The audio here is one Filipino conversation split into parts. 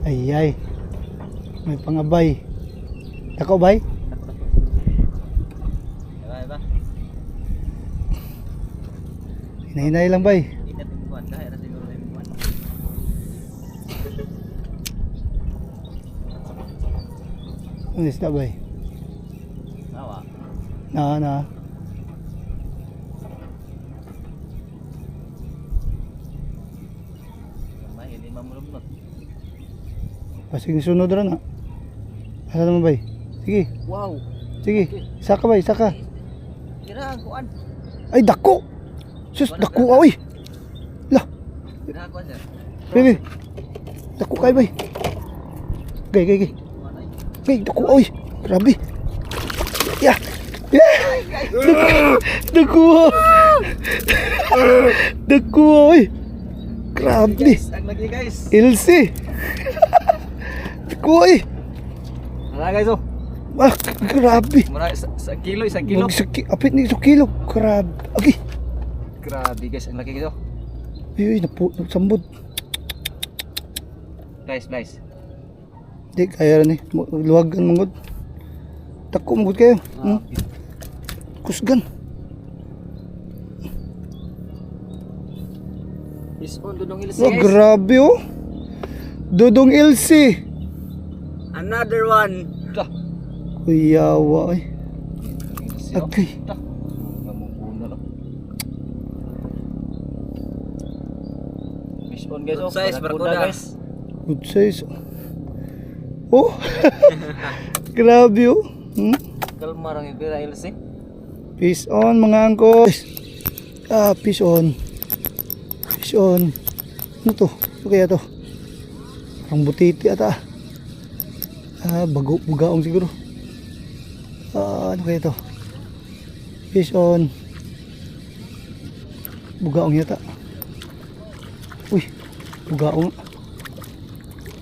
Ayay. May pangabay. Dako bay? Diba? Hinay-hinay lang bay. Ikat yung buwan. Dahil na siguro na yung buwan. Ano isda bay? Nawa. Na. May hindi mamulumot. Pasig sunod rin ha. Asa naman bay? Sige. Wow. Sige. Saka bay, saka. Kira ang kuwan. Ay dako. Sus dako oy. Lah, Kira ang kuwan sir. baby. Dako kay bay. Gay. Gay dako oy. Grabe. Ya. Dako. Dako oy. Grabe. Guys, ang lagi guys. Ilse. Dako oy. Wala guys oh. Ah, grabe. Mura sa kilo, isang kilo. Apit ni 1 kilo. Grabe. Okay. Grabe guys, ang laki ito. Uy, nasambod. Guys. Di, kaya rin eh. Luwagan mangod. Tako mangod kayo. Kusgan. Is on Dudong Ilse Oh, guys. grabe oh. Dudong Ilse. Another one. Kuyawa eh. Ilse oh. Okay. Mamumpuno no. Fish on guys oh. Size, barkuda. Guys. Good size. Oh. Grabe oh. Kalmar ang ibira Ilse. Fish on mga angkol. Ah, fish on. Fish on. Ano to? Ano kaya to? Ang butiti ata. Ah, bugaong siguro. Ah, ano kaya to? Fish on. Bugaong yata. Uy, bugaong.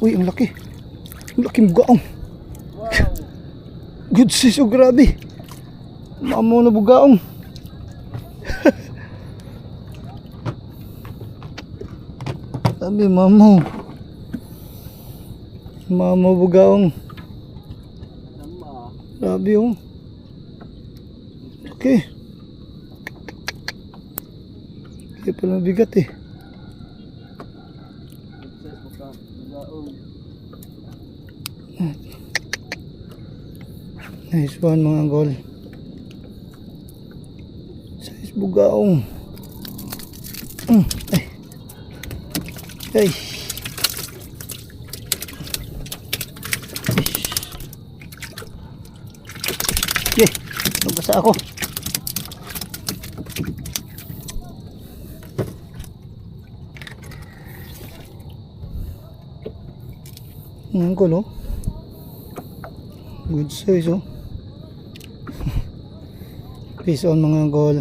Uy, ang laki. Ang laking bugaong. Wow. Good size, oh grabe. Mamo na bugaong. Sabi mamo. Mamo bugaong. Nama. Grabe oh. Okay. Kaya pala mabigat eh. Nice one mga gol. Size bugaong. Ay. Ay. Okay, nabasa ako. Ang gulo. Good size oh. Peace on mga gol.